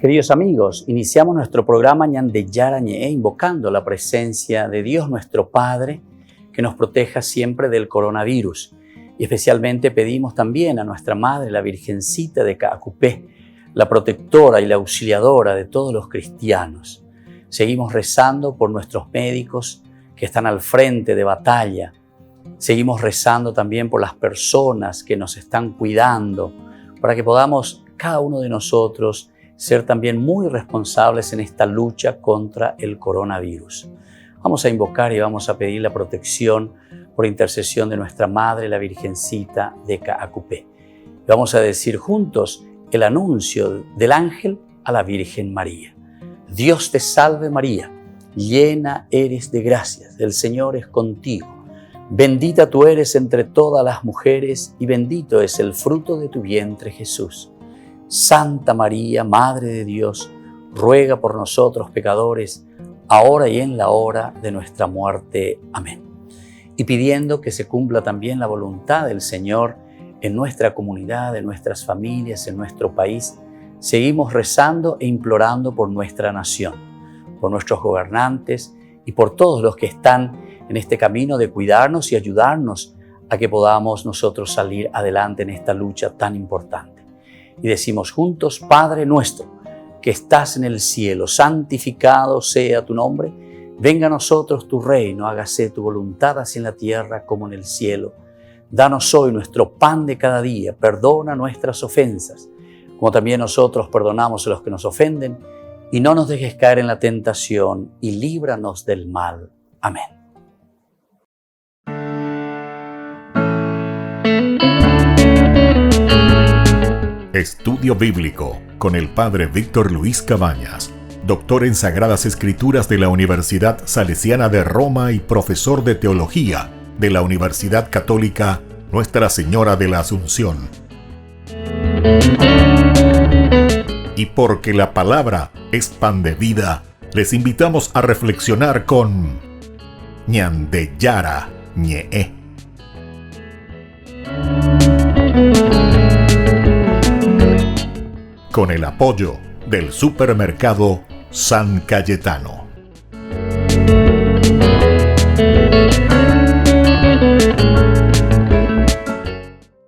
Queridos amigos, iniciamos nuestro programa Ñande Yara Ñe, invocando la presencia de Dios nuestro Padre, que nos proteja siempre del coronavirus. Y especialmente pedimos también a nuestra Madre, la Virgencita de Caacupé, la protectora y la auxiliadora de todos los cristianos. Seguimos rezando por nuestros médicos que están al frente de batalla. Seguimos rezando también por las personas que nos están cuidando, para que podamos, cada uno de nosotros, ser también muy responsables en esta lucha contra el coronavirus. Vamos a invocar y vamos a pedir la protección por intercesión de nuestra Madre, la Virgencita de Caacupé. Vamos a decir juntos el anuncio del ángel a la Virgen María. Dios te salve María, llena eres de gracias, el Señor es contigo. Bendita tú eres entre todas las mujeres y bendito es el fruto de tu vientre Jesús. Santa María, Madre de Dios, ruega por nosotros pecadores, ahora y en la hora de nuestra muerte. Amén. Y pidiendo que se cumpla también la voluntad del Señor en nuestra comunidad, en nuestras familias, en nuestro país, seguimos rezando e implorando por nuestra nación, por nuestros gobernantes y por todos los que están en este camino de cuidarnos y ayudarnos a que podamos nosotros salir adelante en esta lucha tan importante. Y decimos juntos, Padre nuestro, que estás en el cielo, santificado sea tu nombre. Venga a nosotros tu reino, hágase tu voluntad así en la tierra como en el cielo. Danos hoy nuestro pan de cada día, perdona nuestras ofensas, como también nosotros perdonamos a los que nos ofenden, y no nos dejes caer en la tentación, y líbranos del mal. Amén. Estudio Bíblico con el Padre Víctor Luis Cabañas, doctor en Sagradas Escrituras de la Universidad Salesiana de Roma y profesor de Teología de la Universidad Católica Nuestra Señora de la Asunción. Y porque la palabra es pan de vida, les invitamos a reflexionar con Ñande Yara Ñe. Con el apoyo del supermercado San Cayetano.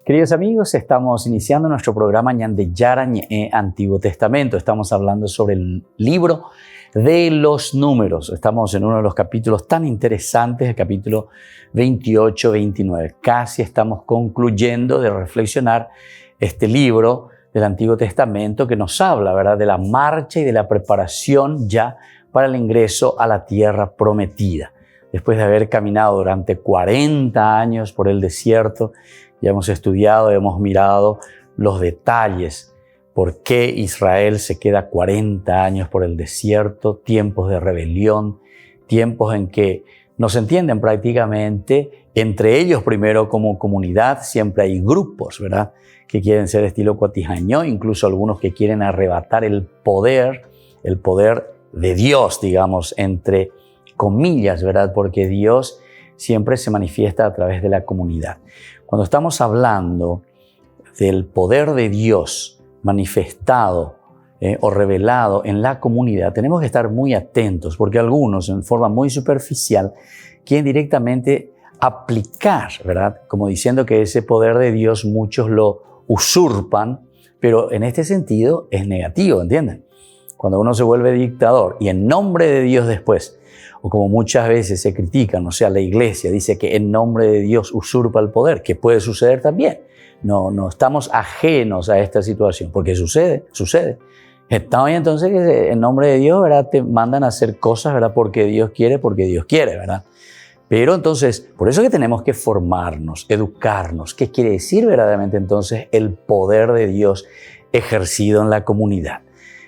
Queridos amigos, estamos iniciando nuestro programa Ñande Yara Ñe, Antiguo Testamento. Estamos hablando sobre el libro de los números. Estamos en uno de los capítulos tan interesantes, el capítulo 28-29. Casi estamos concluyendo de reflexionar este libro del Antiguo Testamento que nos habla, ¿verdad?, de la marcha y de la preparación ya para el ingreso a la tierra prometida. Después de haber caminado durante 40 años por el desierto, ya hemos estudiado, hemos mirado los detalles, por qué Israel se queda 40 años por el desierto, tiempos de rebelión, tiempos en que no se entienden prácticamente entre ellos primero como comunidad, siempre hay grupos, ¿verdad?, que quieren ser estilo Cuatijañó, incluso algunos que quieren arrebatar el poder de Dios, digamos, entre comillas, ¿verdad?, porque Dios siempre se manifiesta a través de la comunidad. Cuando estamos hablando del poder de Dios manifestado o revelado en la comunidad, tenemos que estar muy atentos, porque algunos, en forma muy superficial, quieren directamente aplicar, ¿verdad?, como diciendo que ese poder de Dios muchos lo usurpan, pero en este sentido es negativo, ¿entienden? Cuando uno se vuelve dictador y en nombre de Dios después, o como muchas veces se critican, o sea, la iglesia dice que en nombre de Dios usurpa el poder, que puede suceder también. No estamos ajenos a esta situación, porque sucede. Está bien entonces que en nombre de Dios, ¿verdad?, te mandan a hacer cosas, ¿verdad?, porque Dios quiere, ¿verdad? Pero entonces, por eso que tenemos que formarnos, educarnos. ¿Qué quiere decir verdaderamente entonces el poder de Dios ejercido en la comunidad?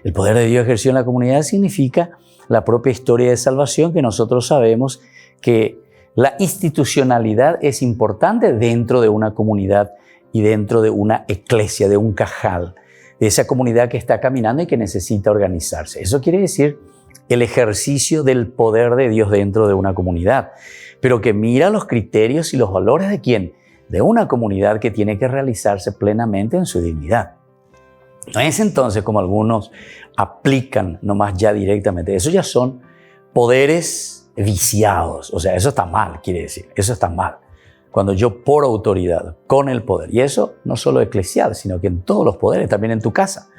El poder de Dios ejercido en la comunidad significa la propia historia de salvación, que nosotros sabemos que la institucionalidad es importante dentro de una comunidad y dentro de una eclesia, de un cajal, de esa comunidad que está caminando y que necesita organizarse. Eso quiere decir el ejercicio del poder de Dios dentro de una comunidad, pero que mira los criterios y los valores de ¿quién? De una comunidad que tiene que realizarse plenamente en su dignidad. No es entonces como algunos aplican nomás ya directamente. Eso ya son poderes viciados. O sea, eso está mal, quiere decir. Eso está mal. Cuando yo por autoridad, con el poder. Y eso no solo eclesial, sino que en todos los poderes, también en tu casa.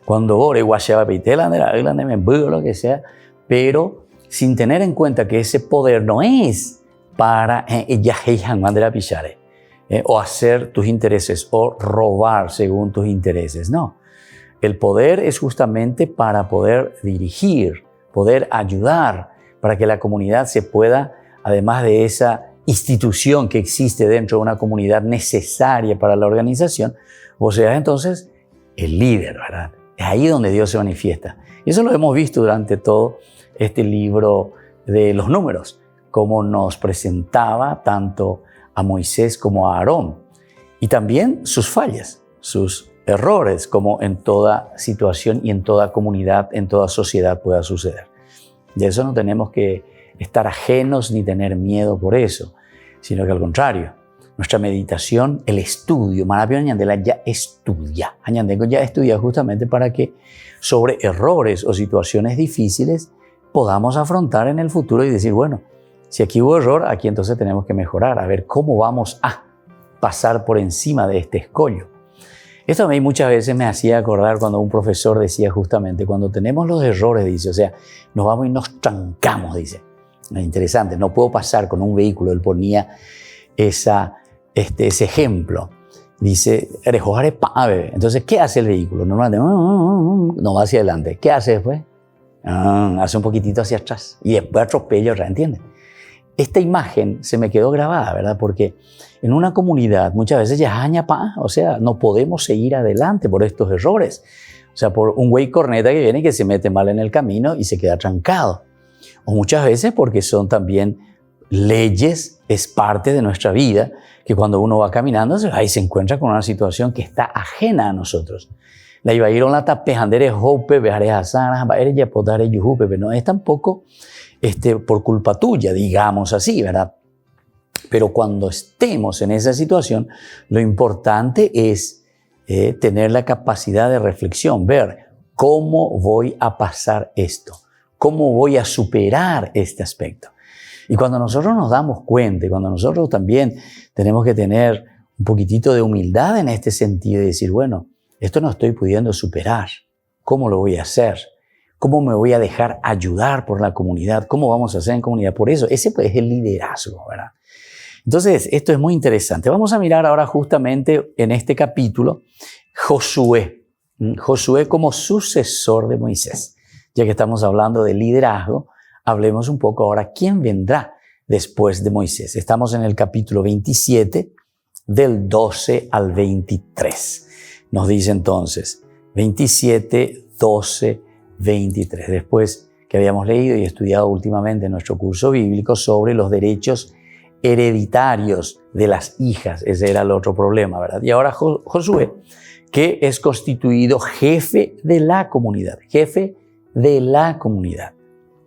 Cuando ore, lo que sea, pero sin tener en cuenta que ese poder no es para o hacer tus intereses o robar según tus intereses. No. El poder es justamente para poder dirigir, poder ayudar, para que la comunidad se pueda, además de esa institución que existe dentro de una comunidad necesaria para la organización, vos seas entonces el líder, ¿verdad? Es ahí donde Dios se manifiesta. Y eso lo hemos visto durante todo este libro de los números, cómo nos presentaba tanto a Moisés como a Aarón, y también sus fallas, sus errores, como en toda situación y en toda comunidad, en toda sociedad pueda suceder. De eso no tenemos que estar ajenos ni tener miedo por eso, sino que al contrario, nuestra meditación, el estudio, ya estudia justamente para que sobre errores o situaciones difíciles podamos afrontar en el futuro y decir, bueno, si aquí hubo error, aquí entonces tenemos que mejorar, a ver cómo vamos a pasar por encima de este escollo. Esto a mí muchas veces me hacía acordar cuando un profesor decía justamente, cuando tenemos los errores, dice, o sea, nos vamos y nos trancamos, dice. Interesante, no puedo pasar con un vehículo, él ponía ese ejemplo. Dice, entonces, ¿qué hace el vehículo? Normalmente no va hacia adelante. ¿Qué hace después? Hace un poquitito hacia atrás y después atropella, ¿entiendes? Esta imagen se me quedó grabada, ¿verdad? Porque en una comunidad muchas veces o sea, no podemos seguir adelante por estos errores. O sea, por un güey corneta que viene y que se mete mal en el camino y se queda trancado. O muchas veces porque son también leyes, es parte de nuestra vida, que cuando uno va caminando, ahí se encuentra con una situación que está ajena a nosotros. La iba a ir a la tapejandere hope, bejaré asana, baere ya podare yujupe, pero no es tampoco por culpa tuya, digamos así, ¿verdad? Pero cuando estemos en esa situación, lo importante es tener la capacidad de reflexión, ver cómo voy a pasar esto, cómo voy a superar este aspecto. Y cuando nosotros nos damos cuenta, y cuando nosotros también tenemos que tener un poquitito de humildad en este sentido y decir, bueno, esto no estoy pudiendo superar, ¿cómo lo voy a hacer? ¿Cómo me voy a dejar ayudar por la comunidad? ¿Cómo vamos a hacer en comunidad? Por eso, ese es el liderazgo, ¿verdad? Entonces, esto es muy interesante. Vamos a mirar ahora justamente en este capítulo Josué. Josué como sucesor de Moisés. Ya que estamos hablando de liderazgo, hablemos un poco ahora quién vendrá después de Moisés. Estamos en el capítulo 27, del 12 al 23. Nos dice entonces 27, 12, 23. Después que habíamos leído y estudiado últimamente en nuestro curso bíblico sobre los derechos hereditarios de las hijas. Ese era el otro problema, ¿verdad? Y ahora Josué, que es constituido jefe de la comunidad. Jefe de la comunidad.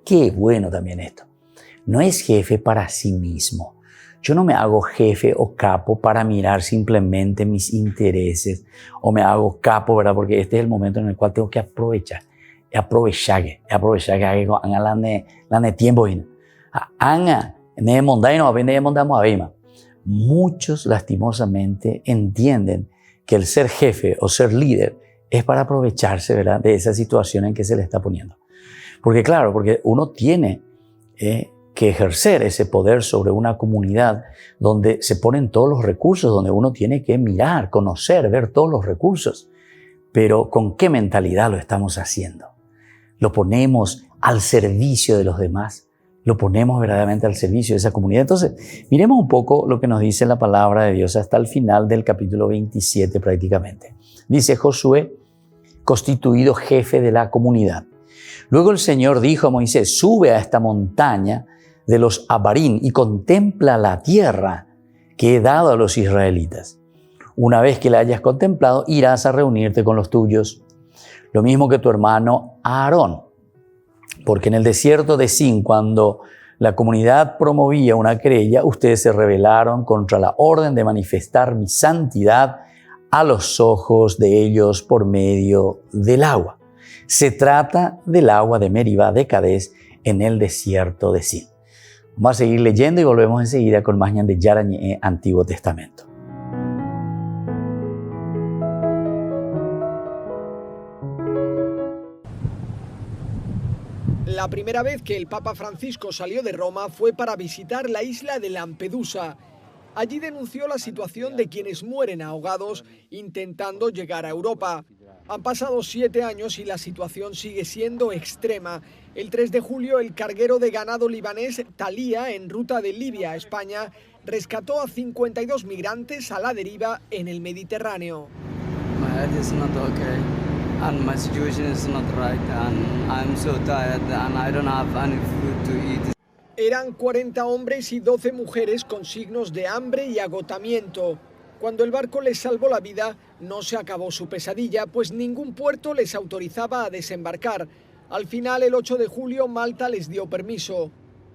Qué bueno también esto. No es jefe para sí mismo. Yo no me hago jefe o capo para mirar simplemente mis intereses o me hago capo, ¿verdad? Porque este es el momento en el cual tengo que aprovechar que haga tiempo. Muchos lastimosamente entienden que el ser jefe o ser líder es para aprovecharse, ¿verdad?, de esa situación en que se le está poniendo. Porque claro, porque uno tiene que ejercer ese poder sobre una comunidad donde se ponen todos los recursos, donde uno tiene que mirar, conocer, ver todos los recursos. Pero ¿con qué mentalidad lo estamos haciendo? ¿Lo ponemos al servicio de los demás? ¿Lo ponemos verdaderamente al servicio de esa comunidad? Entonces, miremos un poco lo que nos dice la palabra de Dios hasta el final del capítulo 27 prácticamente. Dice Josué, constituido jefe de la comunidad. Luego el Señor dijo a Moisés, sube a esta montaña de los Abarim y contempla la tierra que he dado a los israelitas. Una vez que la hayas contemplado, irás a reunirte con los tuyos. Lo mismo que tu hermano Aarón. Porque en el desierto de Sin, cuando la comunidad promovía una querella, ustedes se rebelaron contra la orden de manifestar mi santidad a los ojos de ellos por medio del agua. Se trata del agua de Meribá de Cades en el desierto de Sin. Vamos a seguir leyendo y volvemos enseguida con más Ñan de Yara Ñe'e Antiguo Testamento. La primera vez que el Papa Francisco salió de Roma fue para visitar la isla de Lampedusa. Allí denunció la situación de quienes mueren ahogados intentando llegar a Europa. Han pasado 7 años y la situación sigue siendo extrema. El 3 de julio, el carguero de ganado libanés Thalia, en ruta de Libia a España, rescató a 52 migrantes a la deriva en el Mediterráneo. And my situation is not right, and I'm so tired, and I don't have any food to eat. Eran 40 hombres y 12 mujeres con signos de hambre y agotamiento. Cuando el barco les salvó la vida, no se acabó su pesadilla, pues ningún puerto les autorizaba a desembarcar. Al final, el 8 de julio, Malta les dio permiso.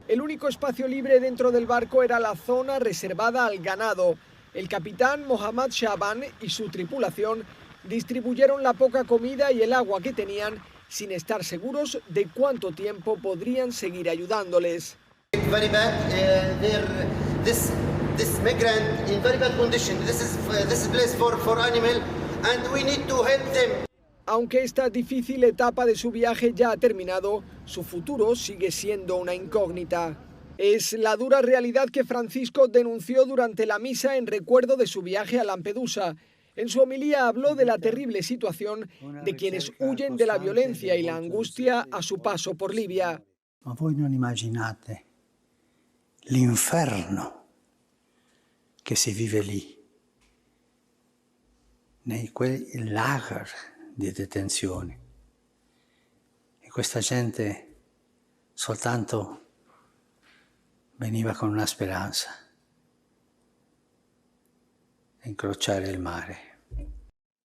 El único espacio libre dentro del barco era la zona reservada al ganado. El capitán Mohammad Shaban y su tripulación distribuyeron la poca comida y el agua que tenían sin estar seguros de cuánto tiempo podrían seguir ayudándoles. This migrant in very bad condition. This is place for animal and we need to help them. Aunque esta difícil etapa de su viaje ya ha terminado, su futuro sigue siendo una incógnita. Es la dura realidad que Francisco denunció durante la misa en recuerdo de su viaje a Lampedusa. En su homilía habló de la terrible situación de quienes huyen de la violencia y la angustia a su paso por Libia. Ma voi non immaginate l'inferno che si vive lì, nei quei lager di detenzione. E questa gente soltanto veniva con una speranza, incrociare il mare.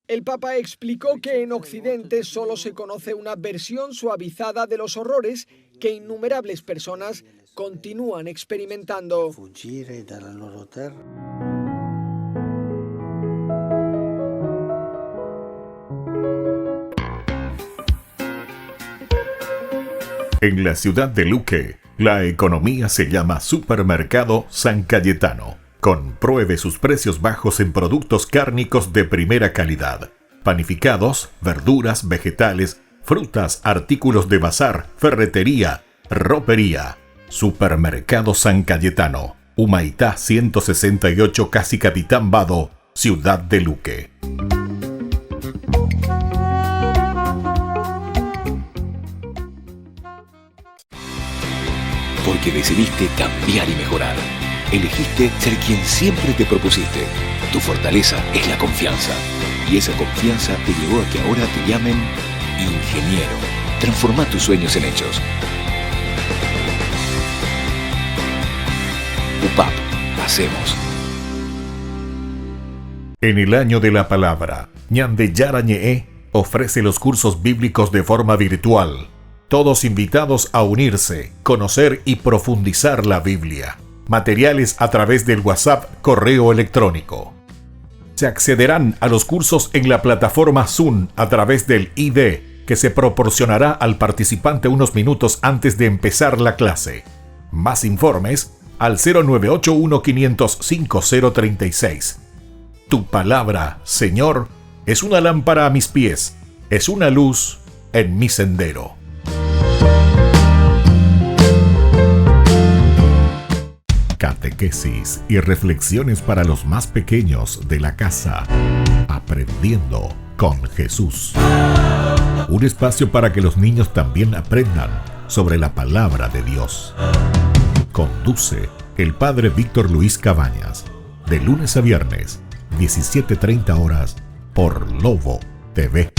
El Papa explicó que en Occidente solo se conoce una versión suavizada de los horrores que innumerables personas continúan experimentando. Fuggire dalla loro terra. En la ciudad de Luque, la economía se llama Supermercado San Cayetano. Compruebe sus precios bajos en productos cárnicos de primera calidad. Panificados, verduras, vegetales, frutas, artículos de bazar, ferretería, ropería. Supermercado San Cayetano, Humaitá 168, casi Capitán Vado, Ciudad de Luque. Porque decidiste cambiar y mejorar. Elegiste ser quien siempre te propusiste. Tu fortaleza es la confianza. Y esa confianza te llevó a que ahora te llamen ingeniero. Transforma tus sueños en hechos. UPAP, hacemos. En el año de la palabra, Ñan de Yara Ñe'e ofrece los cursos bíblicos de forma virtual. Todos invitados a unirse, conocer y profundizar la Biblia. Materiales a través del WhatsApp, correo electrónico. Se accederán a los cursos en la plataforma Zoom a través del ID que se proporcionará al participante unos minutos antes de empezar la clase. Más informes al 0981-500-5036. Tu palabra, Señor, es una lámpara a mis pies, es una luz en mi sendero. Catequesis y reflexiones para los más pequeños de la casa. Aprendiendo con Jesús. Un espacio para que los niños también aprendan sobre la palabra de Dios. Conduce el Padre Víctor Luis Cabañas. De lunes a viernes, 17:30 horas, por Lobo TV.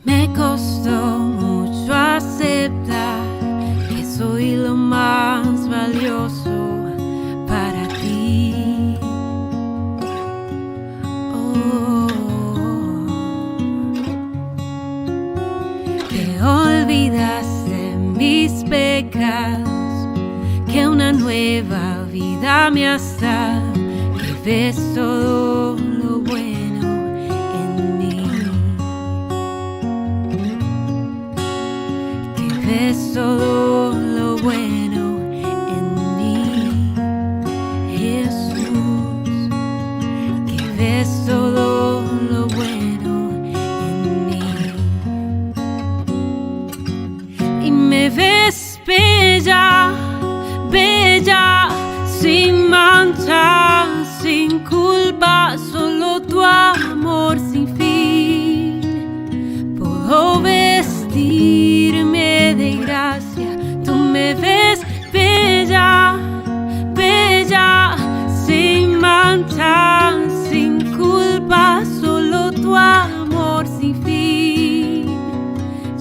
Me costó mucho aceptar que soy lo más mis pecados, que una nueva vida me has dado, que ves todo lo bueno en mí, que ves todo lo bueno en mí, Jesús, que ves todo lo bueno en mí, y me ves bella, bella, sin mancha, sin culpa, solo tu amor sin fin. Puedo vestirme de gracia, tú me ves bella, bella, sin mancha, sin culpa, solo tu amor sin fin.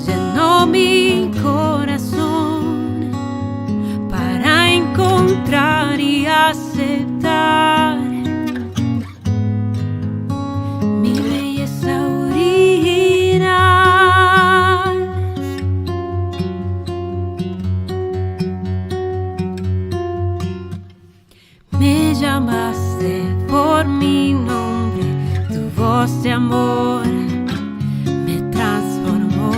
Llenó mi corazón para encontrar y aceptar mi belleza original. Me llamaste por mi nombre, tu voz de amor me transformó.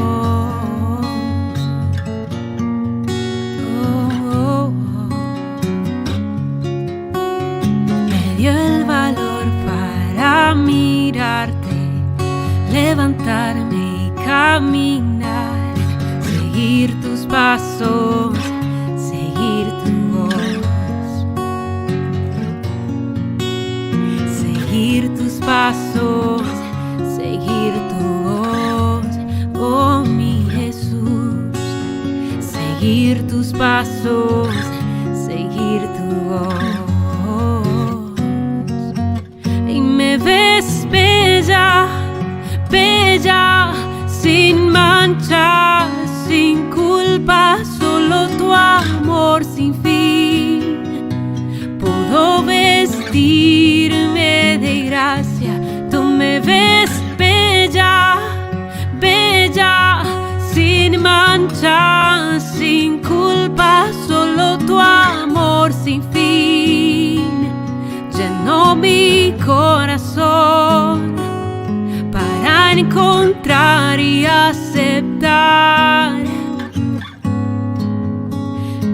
Me dio el valor para mirarte, levantarme y caminar, seguir tus pasos, seguir tu voz, seguir tus pasos, seguir tu voz, oh mi Jesús, seguir tus pasos, seguir tu voz. Y me ves bella, bella, sin mancha, sin culpa, solo tu amor sin fin. Puedo vestirme de gracia, tú me ves bella, bella, sin mancha, sin culpa, solo tu amor sin fin. Llenó mi corazón para encontrar y aceptar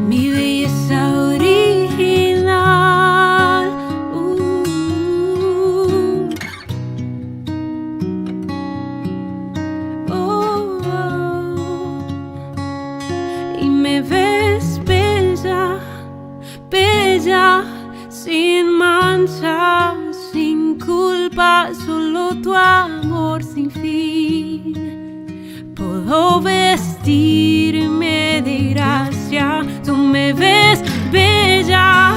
mi belleza original. Y me ves bella, bella, sin mancha, sin culpa, solo tu amor sin fin. Puedo vestirme de gracia, tú me ves bella,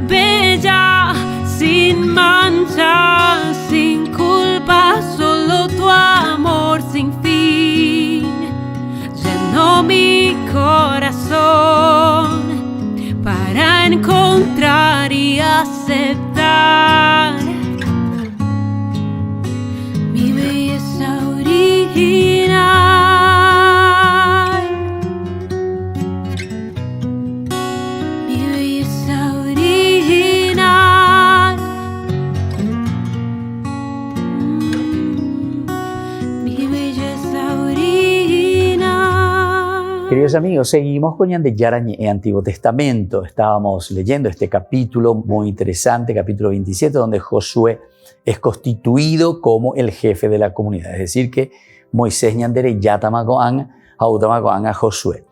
bella, sin mancha, sin culpa, solo tu amor sin fin. Llenó mi corazón para encontrar y aceptar mi belleza original, mi belleza original, mi belleza original. Queridos amigos, seguimos con Ñan de Yarañe Antiguo Testamento. Estábamos leyendo este capítulo muy interesante, capítulo 27, donde Josué es constituido como el jefe de la comunidad. Es decir, que Moisés ñandere yatamagoan a Josué.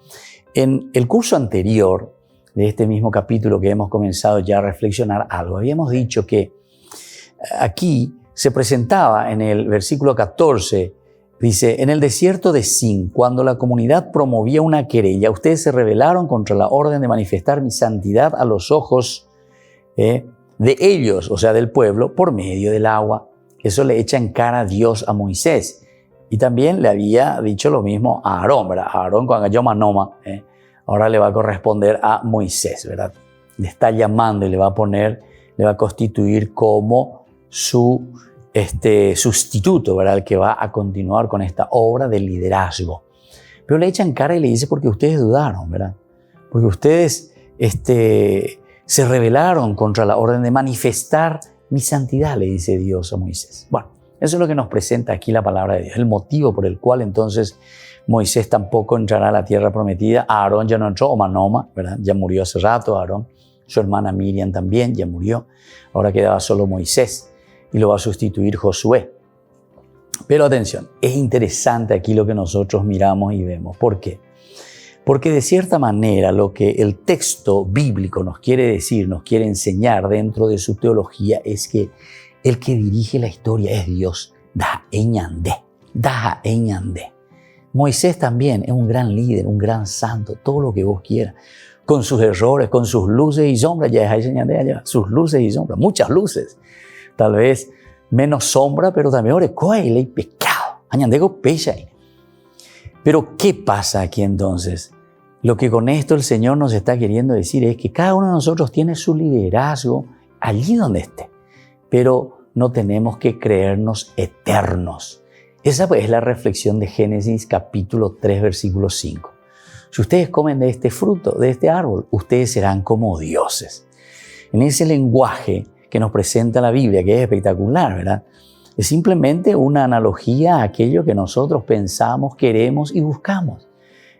En el curso anterior de este mismo capítulo que hemos comenzado ya a reflexionar algo, habíamos dicho que aquí se presentaba en el versículo 14, dice, en el desierto de Sin, cuando la comunidad promovía una querella, ustedes se rebelaron contra la orden de manifestar mi santidad a los ojos de ellos, o sea, del pueblo, por medio del agua. Eso le echa en cara a Dios a Moisés. Y también le había dicho lo mismo a Aarón, ¿verdad? A Aarón con Agayoma Noma, ahora le va a corresponder a Moisés, ¿verdad? Le está llamando y le va a constituir como su sustituto, ¿verdad? El que va a continuar con esta obra de liderazgo. Pero le echan cara y le dice, porque ustedes dudaron, ¿verdad? Porque ustedes se rebelaron contra la orden de manifestar mi santidad, le dice Dios a Moisés. Bueno, eso es lo que nos presenta aquí la palabra de Dios, el motivo por el cual entonces Moisés tampoco entrará a la tierra prometida. Aarón ya no entró, Omanoma, ¿verdad? Ya murió hace rato Aarón. Su hermana Miriam también ya murió. Ahora quedaba solo Moisés y lo va a sustituir Josué. Pero atención, es interesante aquí lo que nosotros miramos y vemos. ¿Por qué? Porque de cierta manera lo que el texto bíblico nos quiere decir, nos quiere enseñar dentro de su teología es que el que dirige la historia es Dios. Daha Eñandé. Moisés también es un gran líder, un gran santo, todo lo que vos quieras. Con sus errores, con sus luces y sombras, ya es allá, sus luces y sombras, muchas luces. Tal vez menos sombra, pero también hay pecado. Añandego pecha. Pero ¿qué pasa aquí entonces? Lo que con esto el Señor nos está queriendo decir es que cada uno de nosotros tiene su liderazgo allí donde esté, pero no tenemos que creernos eternos. Esa es la reflexión de Génesis capítulo 3, versículo 5. Si ustedes comen de este fruto, de este árbol, ustedes serán como dioses. En ese lenguaje que nos presenta la Biblia, que es espectacular, ¿verdad? Es simplemente una analogía a aquello que nosotros pensamos, queremos y buscamos.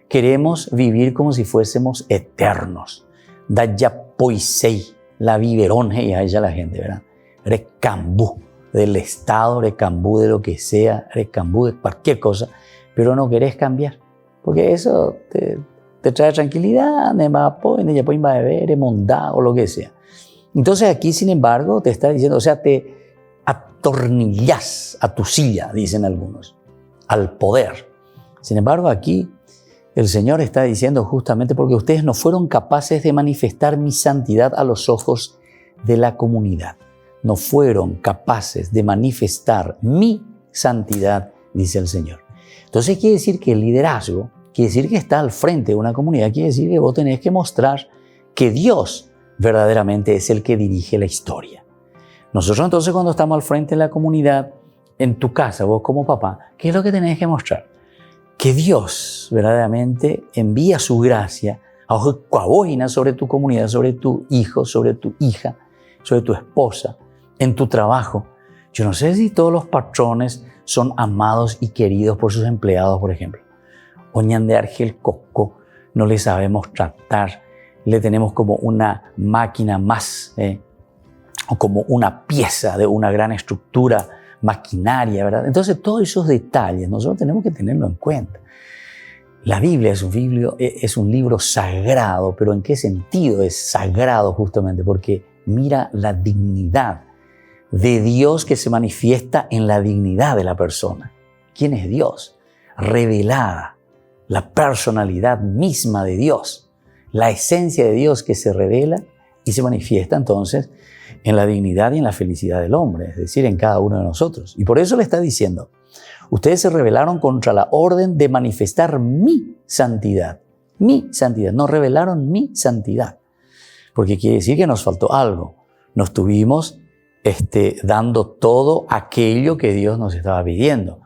Queremos vivir como si fuésemos eternos. Daya poisei, la viveronje, y a ella la gente, ¿verdad? Recambú del Estado, recambú de lo que sea, recambú de cualquier cosa, pero no querés cambiar. Porque eso te trae tranquilidad, va a beber, mondá o lo que sea. Entonces aquí, sin embargo, te está diciendo, o sea, te atornillás a tu silla, dicen algunos, al poder. Sin embargo, aquí el Señor está diciendo justamente porque ustedes no fueron capaces de manifestar mi santidad a los ojos de la comunidad. No fueron capaces de manifestar mi santidad, dice el Señor. Entonces quiere decir que el liderazgo, quiere decir que está al frente de una comunidad, quiere decir que vos tenés que mostrar que Dios verdaderamente es el que dirige la historia. Nosotros entonces cuando estamos al frente de la comunidad, en tu casa, vos como papá, ¿qué es lo que tenés que mostrar? Que Dios verdaderamente envía su gracia a vos sobre tu comunidad, sobre tu hijo, sobre tu hija, sobre tu esposa, en tu trabajo. Yo no sé si todos los patrones son amados y queridos por sus empleados, por ejemplo. Oñan de Argel Coco, no le sabemos tratar, le tenemos como una máquina más, o como una pieza de una gran estructura maquinaria, ¿verdad? Entonces todos esos detalles nosotros tenemos que tenerlo en cuenta. La Biblia es un libro sagrado, pero ¿en qué sentido es sagrado? Justamente porque mira la dignidad de Dios que se manifiesta en la dignidad de la persona. ¿Quién es Dios? Revelada, la personalidad misma de Dios, la esencia de Dios que se revela y se manifiesta entonces en la dignidad y en la felicidad del hombre, es decir, en cada uno de nosotros. Y por eso le está diciendo, ustedes se rebelaron contra la orden de manifestar mi santidad. Mi santidad, no revelaron mi santidad. Porque quiere decir que nos faltó algo. No estuvimos dando todo aquello que Dios nos estaba pidiendo.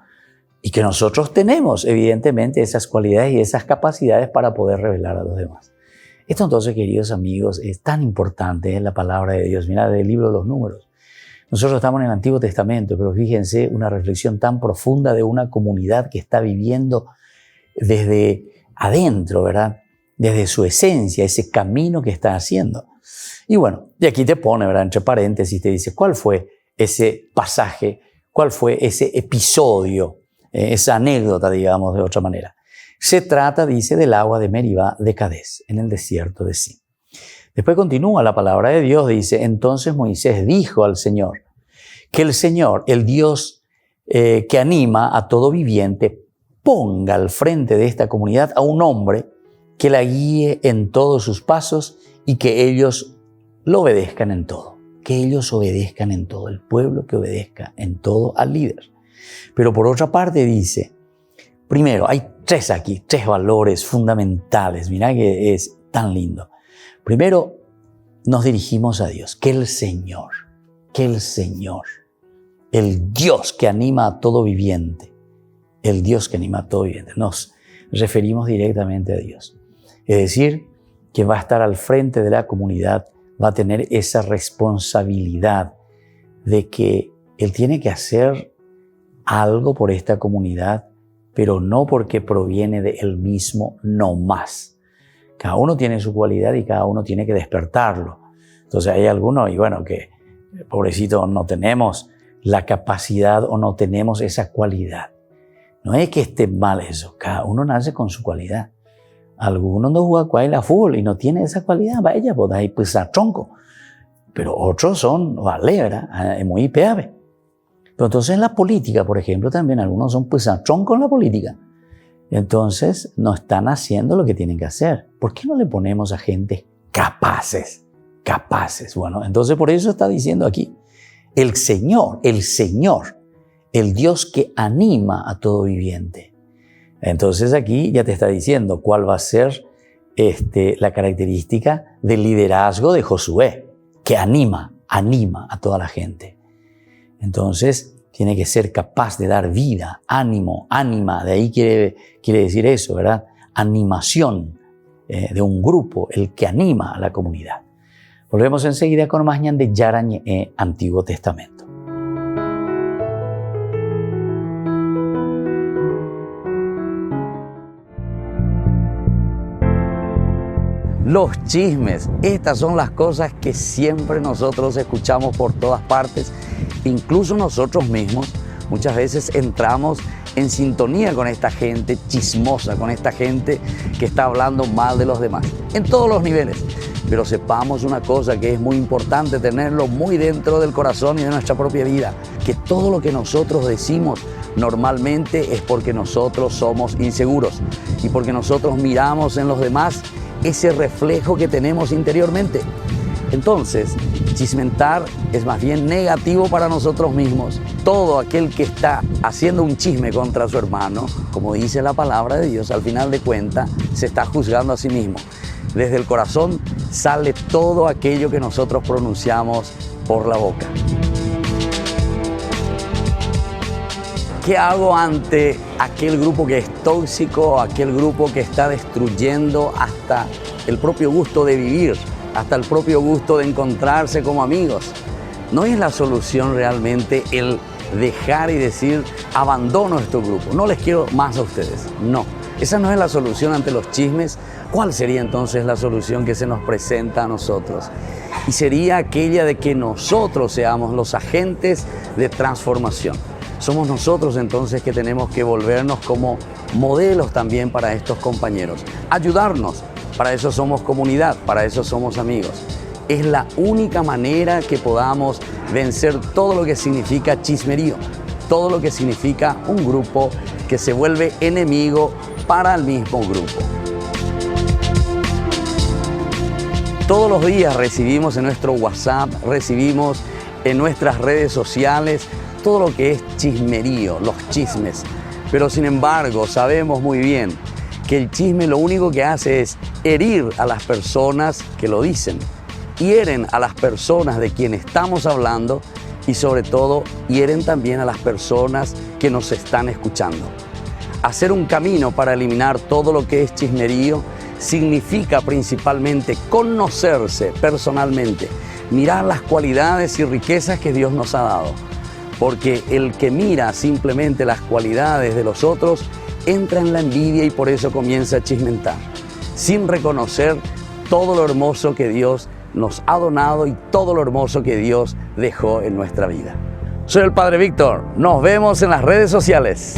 Y que nosotros tenemos, evidentemente, esas cualidades y esas capacidades para poder revelar a los demás. Esto entonces, queridos amigos, es tan importante en la palabra de Dios. Mirad el libro de los Números. Nosotros estamos en el Antiguo Testamento, pero fíjense una reflexión tan profunda de una comunidad que está viviendo desde adentro, ¿verdad? Desde su esencia, ese camino que está haciendo. Y bueno, y aquí te pone, ¿verdad? Entre paréntesis, te dice, ¿cuál fue ese pasaje? ¿Cuál fue ese episodio? Esa anécdota, digamos, de otra manera. Se trata, dice, del agua de Meribá de Cades, en el desierto de Sin. Después continúa la palabra de Dios, dice, entonces Moisés dijo al Señor, que el Señor, el Dios que anima a todo viviente, ponga al frente de esta comunidad a un hombre que la guíe en todos sus pasos y que ellos lo obedezcan en todo. Que ellos obedezcan en todo, el pueblo que obedezca en todo al líder. Pero por otra parte dice, primero, hay tres valores fundamentales. Mirá que es tan lindo. Primero, nos dirigimos a Dios, que el Señor, el Dios que anima a todo viviente, nos referimos directamente a Dios. Es decir, quien va a estar al frente de la comunidad va a tener esa responsabilidad de que él tiene que hacer algo por esta comunidad, pero no porque proviene de él mismo, no más. Cada uno tiene su cualidad y cada uno tiene que despertarlo. Entonces hay algunos, y bueno, que pobrecito no tenemos la capacidad o no tenemos esa cualidad. No es que esté mal eso, cada uno nace con su cualidad. Algunos no juegan cuaila fútbol y no tiene esa cualidad, vaya, pues ahí pisar tronco. Pero otros son, vale, ¿verdad? Es muy peave. Pero entonces en la política, por ejemplo, también algunos son pisar tronco en la política. Entonces no están haciendo lo que tienen que hacer. ¿Por qué no le ponemos a gente capaces? Capaces. Bueno, entonces por eso está diciendo aquí, el Señor, el Dios que anima a todo viviente. Entonces aquí ya te está diciendo cuál va a ser la característica del liderazgo de Josué, que anima a toda la gente. Entonces tiene que ser capaz de dar vida, ánimo, ánima, de ahí quiere decir eso, ¿verdad? Animación de un grupo, el que anima a la comunidad. Volvemos enseguida con más ñan de Yara ñe'e Antiguo Testamento. Los chismes, estas son las cosas que siempre nosotros escuchamos por todas partes, incluso nosotros mismos muchas veces entramos en sintonía con esta gente chismosa, con esta gente que está hablando mal de los demás, en todos los niveles. Pero sepamos una cosa que es muy importante tenerlo muy dentro del corazón y de nuestra propia vida, que todo lo que nosotros decimos normalmente es porque nosotros somos inseguros y porque nosotros miramos en los demás ese reflejo que tenemos interiormente. Entonces, chismentar es más bien negativo para nosotros mismos. Todo aquel que está haciendo un chisme contra su hermano, como dice la palabra de Dios, al final de cuentas se está juzgando a sí mismo. Desde el corazón sale todo aquello que nosotros pronunciamos por la boca. ¿Qué hago ante aquel grupo que es tóxico, aquel grupo que está destruyendo hasta el propio gusto de vivir, hasta el propio gusto de encontrarse como amigos? No es la solución realmente el dejar y decir, abandono este grupo, no les quiero más a ustedes. No, esa no es la solución ante los chismes. ¿Cuál sería entonces la solución que se nos presenta a nosotros? Y sería aquella de que nosotros seamos los agentes de transformación. Somos nosotros entonces que tenemos que volvernos como modelos también para estos compañeros. Ayudarnos, para eso somos comunidad, para eso somos amigos. Es la única manera que podamos vencer todo lo que significa chismerío, todo lo que significa un grupo que se vuelve enemigo para el mismo grupo. Todos los días recibimos en nuestro WhatsApp, recibimos en nuestras redes sociales todo lo que es chismerío, los chismes. Pero sin embargo sabemos muy bien que el chisme lo único que hace es herir a las personas que lo dicen. Hieren a las personas de quienes estamos hablando y sobre todo hieren también a las personas que nos están escuchando. Hacer un camino para eliminar todo lo que es chismerío significa principalmente conocerse personalmente, mirar las cualidades y riquezas que Dios nos ha dado. Porque el que mira simplemente las cualidades de los otros entra en la envidia y por eso comienza a chismentar, sin reconocer todo lo hermoso que Dios nos ha donado y todo lo hermoso que Dios dejó en nuestra vida. Soy el Padre Víctor, nos vemos en las redes sociales.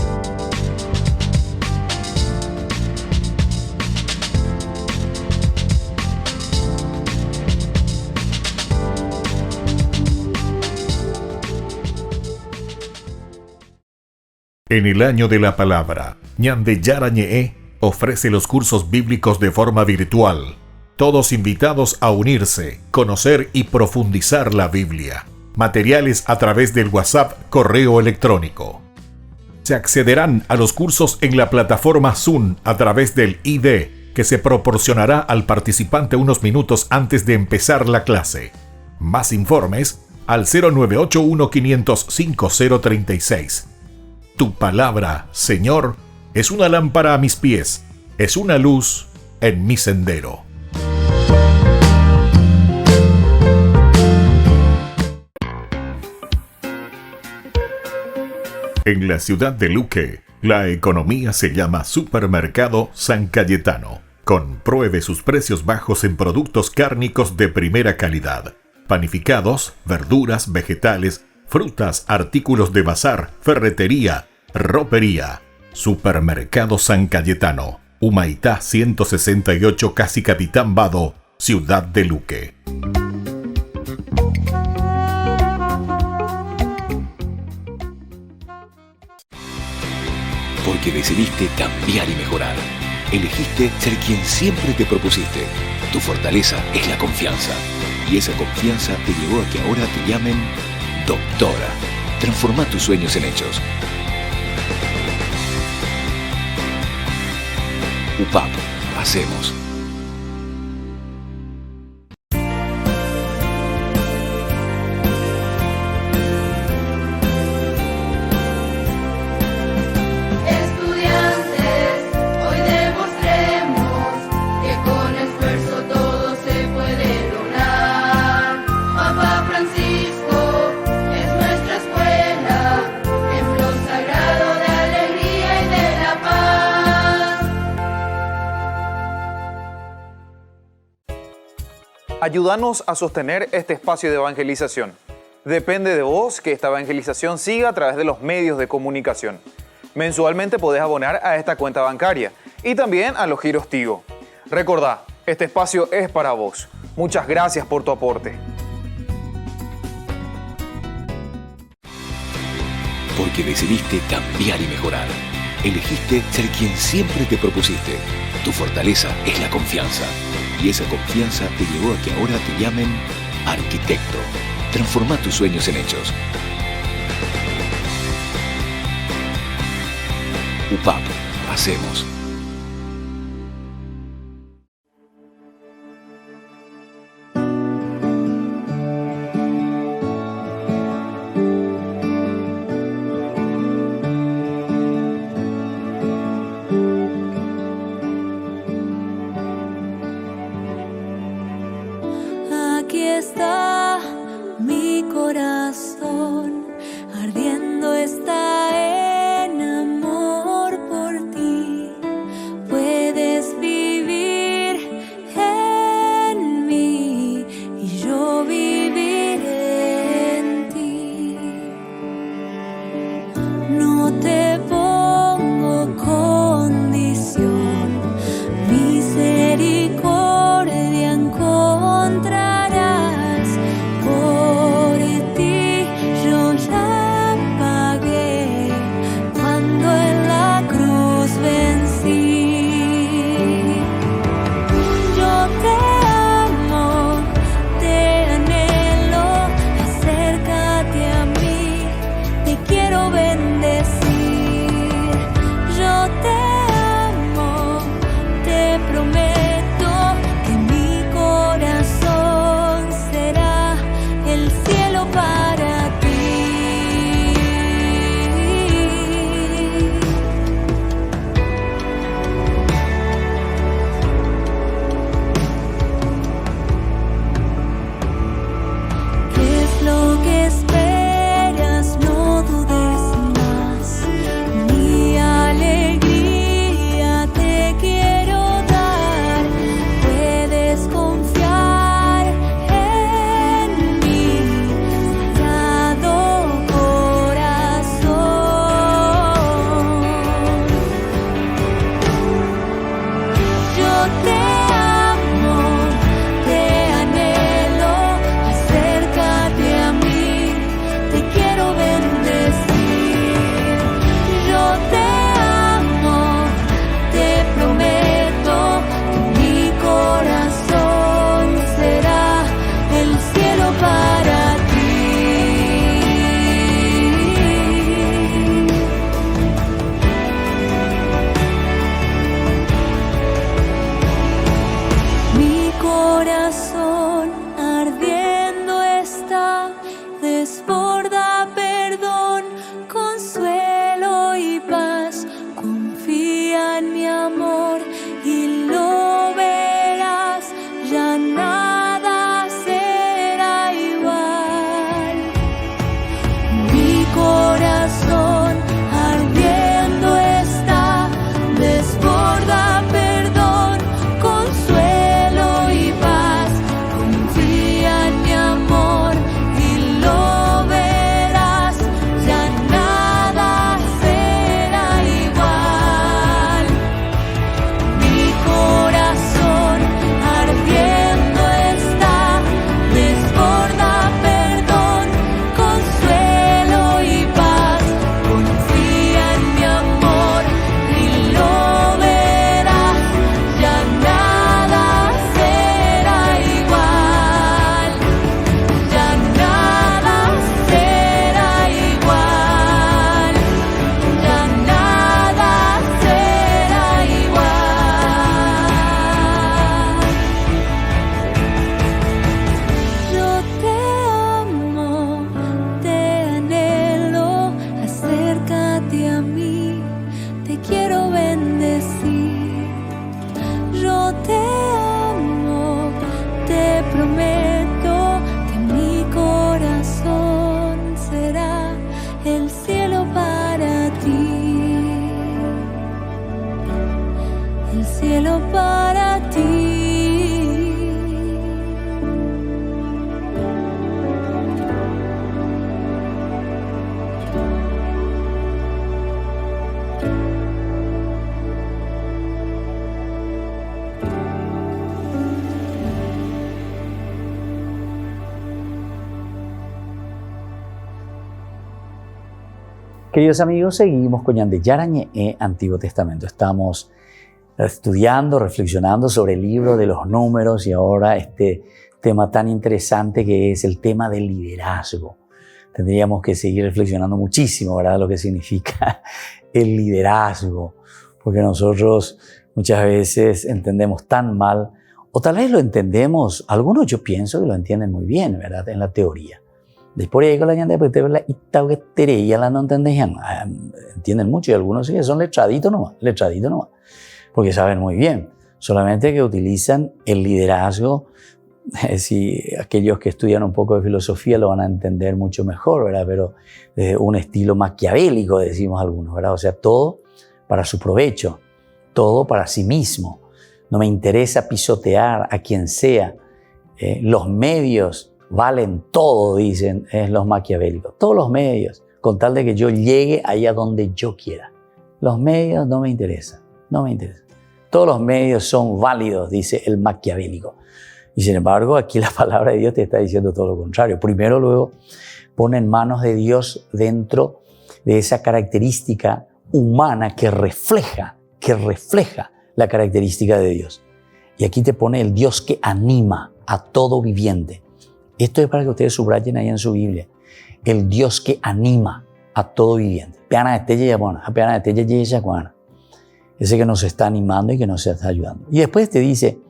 En el año de la palabra, ñan de Yara ñe'e ofrece los cursos bíblicos de forma virtual. Todos invitados a unirse, conocer y profundizar la Biblia. Materiales a través del WhatsApp, correo electrónico. Se accederán a los cursos en la plataforma Zoom a través del ID, que se proporcionará al participante unos minutos antes de empezar la clase. Más informes al 0981 500 5036. Tu palabra, Señor, Es una lámpara a mis pies, es una luz en mi sendero. En la ciudad de Luque, la economía se llama Supermercado San Cayetano. Compruebe sus precios bajos en productos cárnicos de primera calidad. Panificados, verduras, vegetales, frutas, artículos de bazar, ferretería, ropería. Supermercado San Cayetano, Humaitá 168, Casi Capitán Vado, ciudad de Luque. Porque decidiste cambiar y mejorar. Elegiste ser quien siempre te propusiste. Tu fortaleza es la confianza. Y esa confianza te llevó a que ahora te llamen doctora. Transforma tus sueños en hechos. UPAP. Hacemos. Ayúdanos a sostener este espacio de evangelización. Depende de vos que esta evangelización siga a través de los medios de comunicación. Mensualmente podés abonar a esta cuenta bancaria y también a los giros Tigo. Recordá, este espacio es para vos. Muchas gracias por tu aporte. Porque decidiste cambiar y mejorar. Elegiste ser quien siempre te propusiste. Tu fortaleza es la confianza. Y esa confianza te llevó a que ahora te llamen arquitecto. Transforma tus sueños en hechos. UPAP. Hacemos. Aquí está mi corazón, ardiendo está en amor por ti. Puedes vivir en mí y yo viviré en ti. No te pongo condición, misericordia encontrarás. Por ti yo Queridos amigos, seguimos con Ñande Yarañe Antiguo Testamento. Estamos estudiando, reflexionando sobre el libro de los números y ahora este tema tan interesante que es el tema del liderazgo. Tendríamos que seguir reflexionando muchísimo, ¿verdad?, lo que significa el liderazgo, porque nosotros muchas veces entendemos tan mal, o tal vez lo entendemos, algunos yo pienso que lo entienden muy bien, ¿verdad?, en la teoría. Después ahí con la Ñande, pues te la itaguetería, la no entendían, entienden mucho y algunos sí que son letraditos nomás, porque saben muy bien, solamente que utilizan el liderazgo. Si aquellos que estudian un poco de filosofía lo van a entender mucho mejor, ¿verdad? Pero de un estilo maquiavélico, decimos algunos, ¿verdad? O sea, todo para su provecho, todo para sí mismo. No me interesa pisotear a quien sea. Los medios valen todo, dicen los maquiavélicos. Todos los medios, con tal de que yo llegue allá donde yo quiera. Los medios no me interesan, no me interesan. Todos los medios son válidos, dice el maquiavélico. Y sin embargo, aquí la palabra de Dios te está diciendo todo lo contrario. Primero, luego, pone en manos de Dios dentro de esa característica humana que refleja la característica de Dios. Y aquí te pone el Dios que anima a todo viviente. Esto es para que ustedes subrayen ahí en su Biblia. El Dios que anima a todo viviente. Ese que nos está animando y que nos está ayudando. Y después te dice,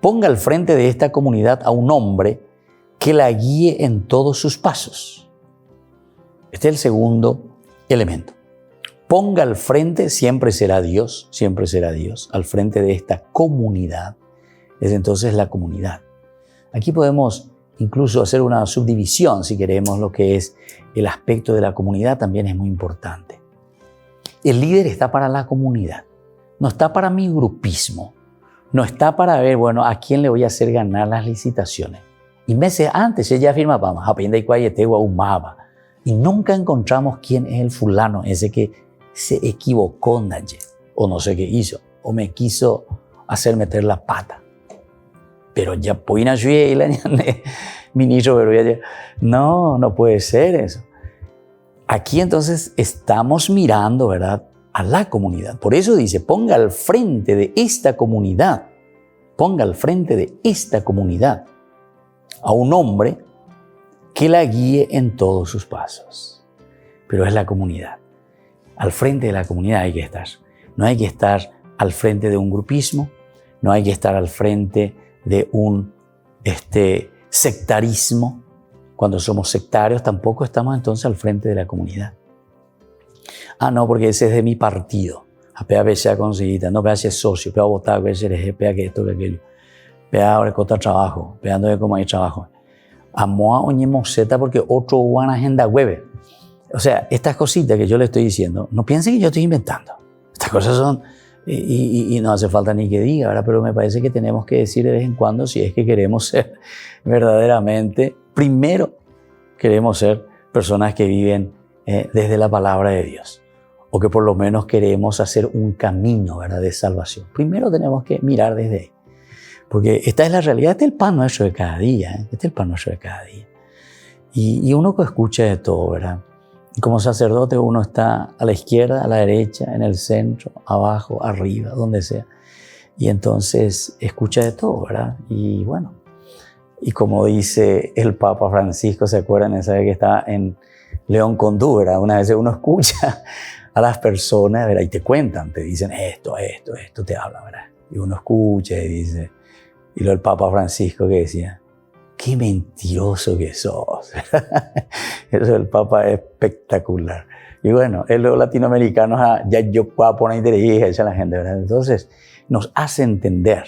ponga al frente de esta comunidad a un hombre que la guíe en todos sus pasos. Este es el segundo elemento. Ponga al frente, siempre será Dios, al frente de esta comunidad. Es entonces la comunidad. Aquí podemos incluso hacer una subdivisión, si queremos, lo que es el aspecto de la comunidad también es muy importante. El líder está para la comunidad, no está para mi grupismo. No está para ver, bueno, a quién le voy a hacer ganar las licitaciones. Y meses antes ella afirmaba, y nunca encontramos quién es el fulano, ese que se equivocó, o no sé qué hizo, o me quiso hacer meter la pata. Pero ya poina y la ministro, pero ya, no puede ser eso. Aquí entonces estamos mirando, ¿verdad?, a la comunidad. Por eso dice, ponga al frente de esta comunidad a un hombre que la guíe en todos sus pasos. Pero es la comunidad. Al frente de la comunidad hay que estar. No hay que estar al frente de un grupismo, no hay que estar al frente de un sectarismo. Cuando somos sectarios tampoco estamos entonces al frente de la comunidad. No, porque ese es de mi partido. Apea veces conseguida, no veas socio, pea votar, veces pea que esto, que aquello. Pea recortar trabajo, pea no como hay trabajo. Amoa oñemos zeta porque otro una agenda web. O sea, estas cositas que yo le estoy diciendo, no piensen que yo estoy inventando. Estas cosas son, y no hace falta ni que diga, ¿verdad? Pero me parece que tenemos que decir de vez en cuando si es que queremos ser verdaderamente, primero queremos ser personas que viven desde la palabra de Dios. O que por lo menos queremos hacer un camino, ¿verdad?, de salvación. Primero tenemos que mirar desde ahí. Porque esta es la realidad, este es el pan nuestro de cada día. Y uno que escucha de todo, ¿verdad? Y como sacerdote uno está a la izquierda, a la derecha, en el centro, abajo, arriba, donde sea. Y entonces escucha de todo, ¿verdad? Y bueno, y como dice el Papa Francisco, ¿se acuerdan? Esa vez que estaba en León Condú, ¿verdad? Una vez uno escucha a las personas, ¿verdad?, y te cuentan, te dicen esto, te hablan, ¿verdad? Y uno escucha y dice, y luego el Papa Francisco que decía, qué mentiroso que sos. Eso del Papa es espectacular. Y bueno, los latinoamericanos ya yo puedo poner interés a la gente, ¿verdad? Entonces nos hace entender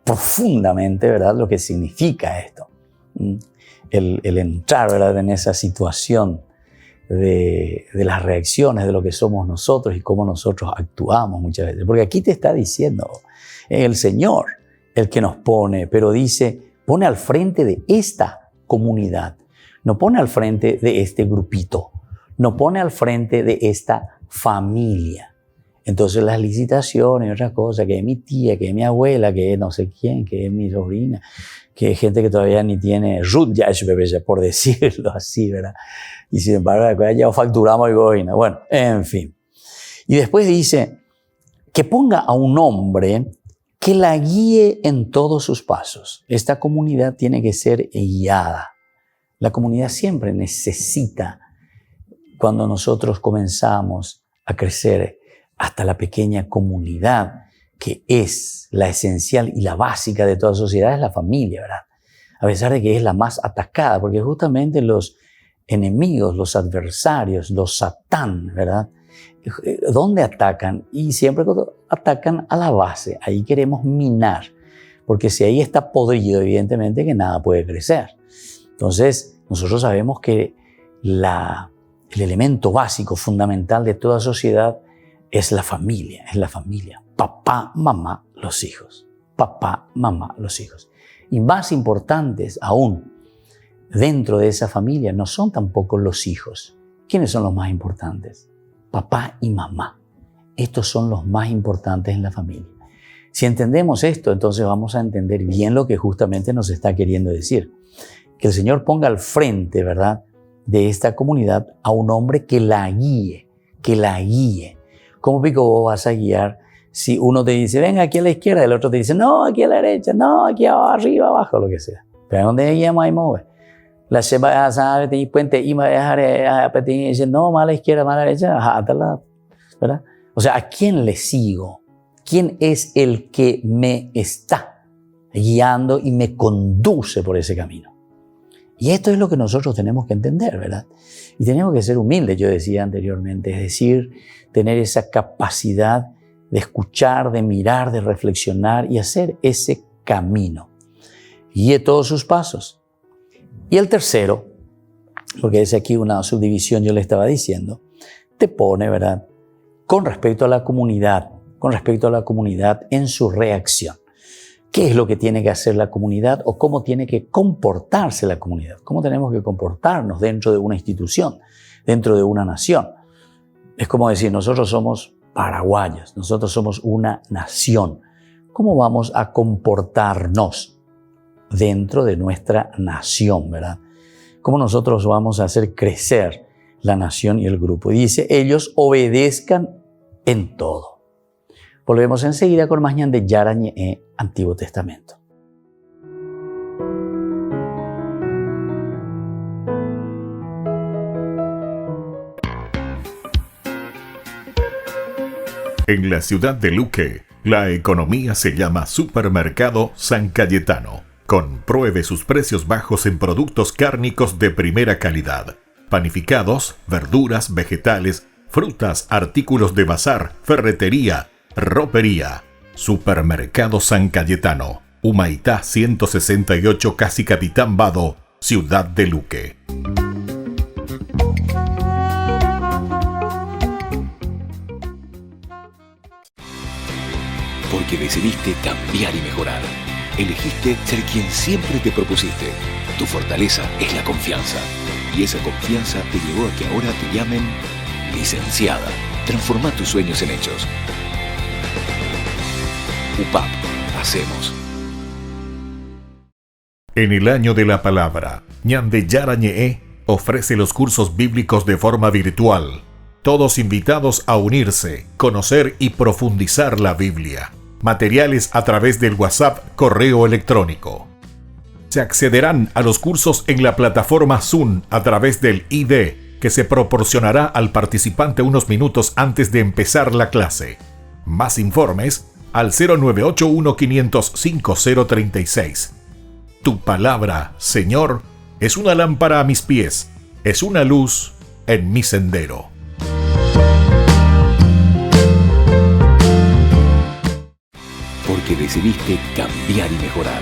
profundamente, ¿verdad?, lo que significa esto. El entrar, ¿verdad?, en esa situación de las reacciones de lo que somos nosotros y cómo nosotros actuamos muchas veces. Porque aquí te está diciendo el Señor, el que nos pone, pero dice, pone al frente de esta comunidad, no pone al frente de este grupito, no pone al frente de esta familia. Entonces las licitaciones y otras cosas, que es mi tía, que es mi abuela, que es no sé quién, que es mi sobrina, que hay gente que todavía ni tiene RUT ya por decirlo así, ¿verdad? Y sin embargo, ya facturamos algo, bueno, en fin. Y después dice que ponga a un hombre que la guíe en todos sus pasos. Esta comunidad tiene que ser guiada. La comunidad siempre necesita, cuando nosotros comenzamos a crecer, hasta la pequeña comunidad, que es la esencial y la básica de toda sociedad, es la familia, ¿verdad? A pesar de que es la más atacada, porque justamente los enemigos, los adversarios, los satán, ¿verdad? ¿Dónde atacan? Y siempre atacan a la base. Ahí queremos minar, porque si ahí está podrido, evidentemente que nada puede crecer. Entonces, nosotros sabemos que el elemento básico, fundamental de toda sociedad es la familia, Papá, mamá, los hijos. Papá, mamá, los hijos. Y más importantes aún, dentro de esa familia no son tampoco los hijos. ¿Quiénes son los más importantes? Papá y mamá. Estos son los más importantes en la familia. Si entendemos esto, entonces vamos a entender bien lo que justamente nos está queriendo decir. Que el Señor ponga al frente, ¿verdad?, de esta comunidad a un hombre que la guíe, ¿Cómo pico vos vas a guiar si uno te dice, venga aquí a la izquierda, y el otro te dice, no, aquí a la derecha, no, aquí arriba, abajo, lo que sea? Pero ¿dónde guiamos ahí, mueve? La lleva a saber, te puente, y me dejaré, dice, no, más a la izquierda, más a la derecha, ¿verdad? O sea, ¿a quién le sigo? ¿Quién es el que me está guiando y me conduce por ese camino? Y esto es lo que nosotros tenemos que entender, ¿verdad? Y tenemos que ser humildes, yo decía anteriormente, es decir, tener esa capacidad de escuchar, de mirar, de reflexionar y hacer ese camino. Guíe todos sus pasos. Y el tercero, porque es aquí una subdivisión, yo le estaba diciendo, te pone, ¿verdad?, con respecto a la comunidad en su reacción. ¿Qué es lo que tiene que hacer la comunidad o cómo tiene que comportarse la comunidad? ¿Cómo tenemos que comportarnos dentro de una institución, dentro de una nación? Es como decir, nosotros somos paraguayos, nosotros somos una nación. ¿Cómo vamos a comportarnos dentro de nuestra nación, verdad? ¿Cómo nosotros vamos a hacer crecer la nación y el grupo? Y dice, ellos obedezcan en todo. Volvemos enseguida con más ñande Yara Ñe'e, Antiguo Testamento. En la ciudad de Luque, la economía se llama Supermercado San Cayetano. Compruebe sus precios bajos en productos cárnicos de primera calidad. Panificados, verduras, vegetales, frutas, artículos de bazar, ferretería, ropería. Supermercado San Cayetano, Humaitá 168, Casi Capitán Vado, Ciudad de Luque. Porque decidiste cambiar y mejorar. Elegiste ser quien siempre te propusiste. Tu fortaleza es la confianza. Y esa confianza te llevó a que ahora te llamen licenciada. Transforma tus sueños en hechos. UPAP, hacemos. En el año de la palabra, ñande Yara Ñe'e ofrece los cursos bíblicos de forma virtual. Todos invitados a unirse, conocer y profundizar la Biblia. Materiales a través del WhatsApp, correo electrónico. Se accederán a los cursos en la plataforma Zoom a través del ID, que se proporcionará al participante unos minutos antes de empezar la clase. Más informes al 0981-500-5036. Tu palabra, Señor, es una lámpara a mis pies, es una luz en mi sendero. Porque decidiste cambiar y mejorar.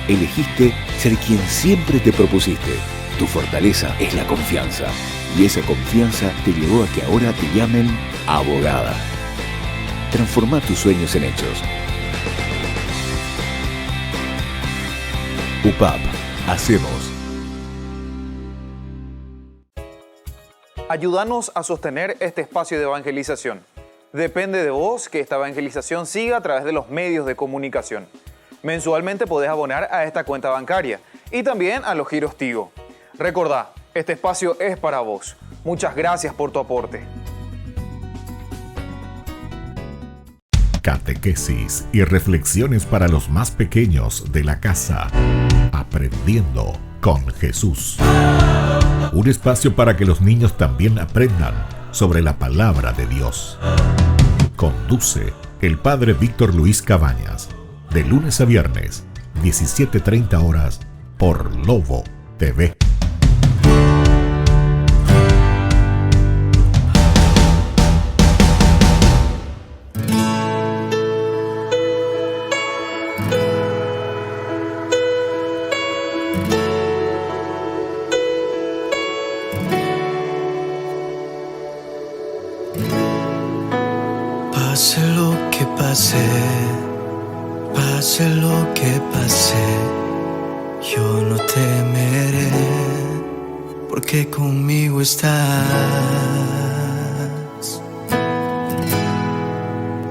Elegiste ser quien siempre te propusiste. Tu fortaleza es la confianza. Y esa confianza te llevó a que ahora te llamen abogada. Transforma tus sueños en hechos. UPAP, hacemos. Ayúdanos a sostener este espacio de evangelización. Depende de vos que esta evangelización siga a través de los medios de comunicación. Mensualmente podés abonar a esta cuenta bancaria y también a los giros Tigo. Recordá, este espacio es para vos. Muchas gracias por tu aporte. Catequesis y reflexiones para los más pequeños de la casa. Aprendiendo con Jesús. Un espacio para que los niños también aprendan sobre la palabra de Dios. Conduce el Padre Víctor Luis Cabañas. De lunes a viernes, 17:30 horas, por Lobo TV. Pase lo que pase, pase lo que pase, yo no temeré, porque conmigo estás,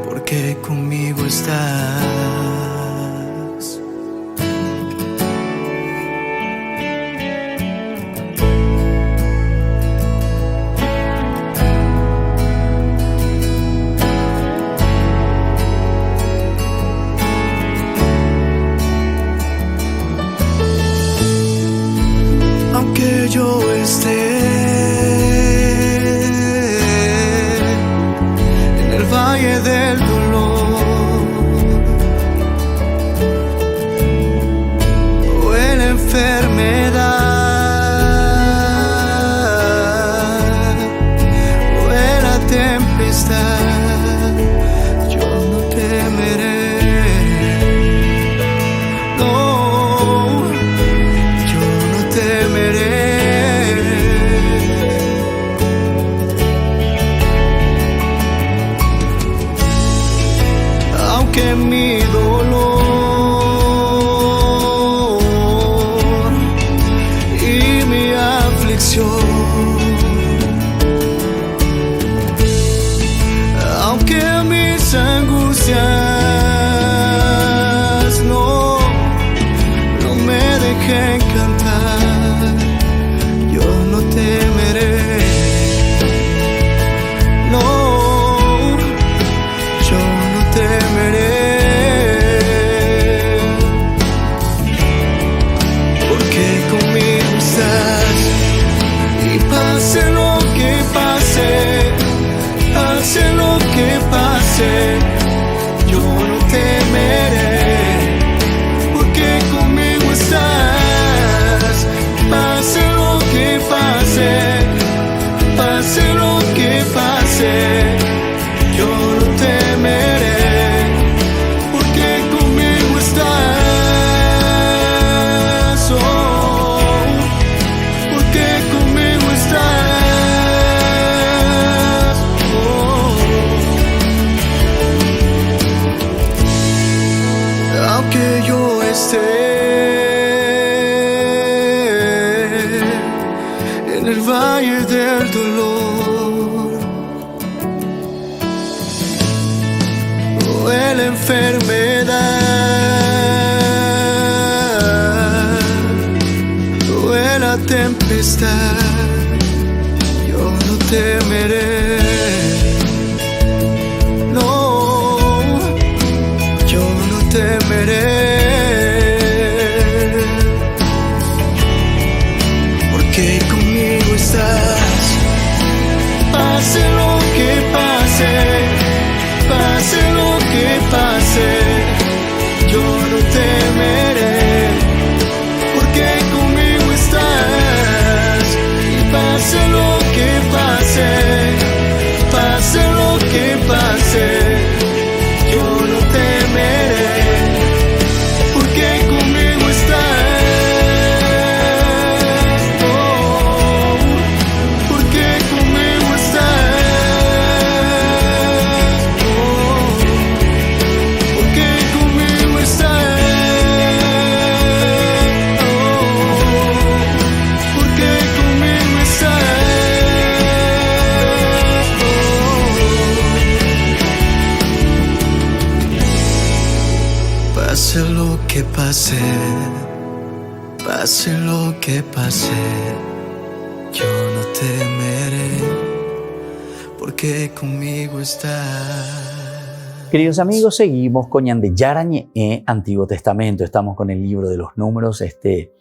porque conmigo estás. Yo esté en el valle del dolor o en la enfermedad o en la tempestad, yo no temeré. Mi dolor y mi aflicción, aunque mis angustias no me dejen cantar, yo no temeré. Pase lo que pase, pase lo que pase, yo no temeré, porque conmigo estás. Pase lo que pase, pase lo que pase, yo no temeré, porque conmigo estás. Oh, porque conmigo estás. Aunque yo esté en el valle del dolor o en la enfermedad o en la tempestad, yo no temeré. Porque conmigo estás. Pase lo que pase, pase lo que pase, yo no temeré, porque conmigo estás. Y pase lo que pase, pase lo que pase, yo no temeré, porque conmigo estás. Queridos amigos, seguimos con Ñande Yarañe Antiguo Testamento. Estamos con el libro de los Números, este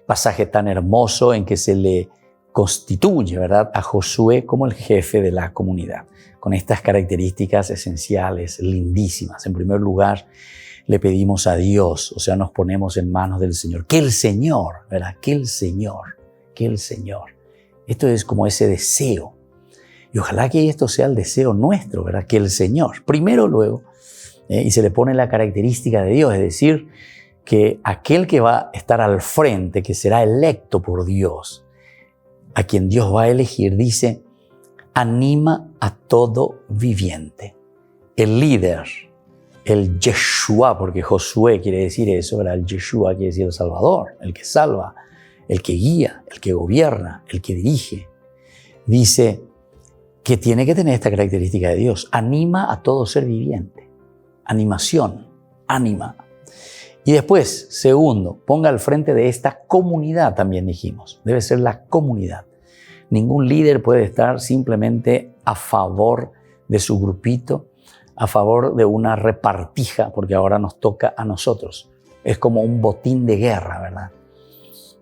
pasaje tan hermoso en que se le constituye, ¿verdad?, a Josué como el jefe de la comunidad, con estas características esenciales, lindísimas. En primer lugar, le pedimos a Dios, o sea, nos ponemos en manos del Señor. Que el Señor, ¿verdad?, que el Señor. Esto es como ese deseo. Y ojalá que esto sea el deseo nuestro, ¿verdad?, que el Señor, primero, luego, y se le pone la característica de Dios, es decir, que aquel que va a estar al frente, que será electo por Dios, a quien Dios va a elegir, dice, anima a todo viviente. El líder, el Yeshua, porque Josué quiere decir eso, ¿verdad? El Yeshua quiere decir el Salvador, el que salva, el que guía, el que gobierna, el que dirige. Dice que tiene que tener esta característica de Dios. Anima a todo ser viviente. Animación, ánima. Y después, segundo, ponga al frente de esta comunidad, también dijimos. Debe ser la comunidad. Ningún líder puede estar simplemente a favor de su grupito, a favor de una repartija, porque ahora nos toca a nosotros. Es como un botín de guerra, ¿verdad?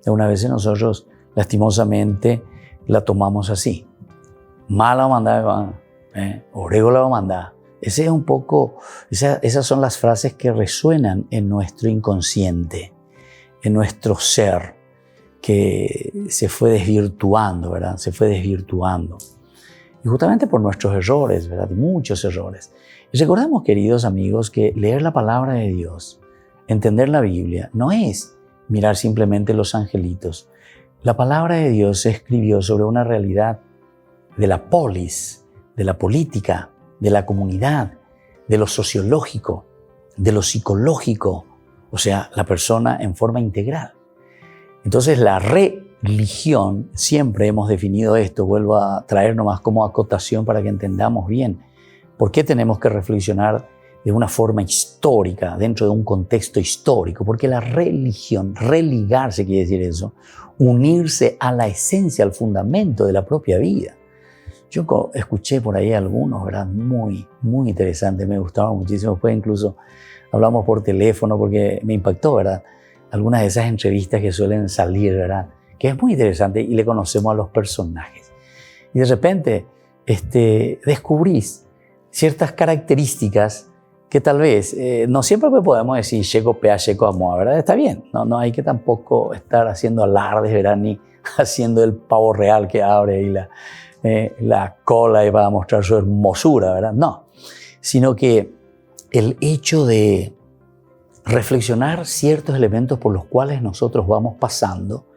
Una vez nosotros, lastimosamente, la tomamos así. Mala mandada, orego la mandada. Ese es un poco, esas son las frases que resuenan en nuestro inconsciente, en nuestro ser, que se fue desvirtuando, ¿verdad? Se fue desvirtuando. Y justamente por nuestros errores, ¿verdad? Muchos errores. Y recordemos, queridos amigos, que leer la palabra de Dios, entender la Biblia, no es mirar simplemente los angelitos. La palabra de Dios se escribió sobre una realidad de la polis, de la política, de la comunidad, de lo sociológico, de lo psicológico, o sea, la persona en forma integral. Entonces, la religión, siempre hemos definido esto, vuelvo a traer nomás como acotación para que entendamos bien por qué tenemos que reflexionar de una forma histórica, dentro de un contexto histórico, porque la religión, religarse quiere decir eso, unirse a la esencia, al fundamento de la propia vida. Yo escuché por ahí algunos, ¿verdad? Muy interesantes, me gustaban muchísimo. Después incluso hablamos por teléfono porque me impactó, ¿verdad? Algunas de esas entrevistas que suelen salir, ¿verdad? Que es muy interesante y le conocemos a los personajes. Y de repente descubrís ciertas características que tal vez no siempre podemos decir Checo Pea, Checo Amoa, ¿verdad? Está bien, no hay que tampoco estar haciendo alardes, ¿verdad? Ni haciendo el pavo real que abre ahí la cola y para mostrar su hermosura, ¿verdad? No, sino que el hecho de reflexionar ciertos elementos por los cuales nosotros vamos pasando,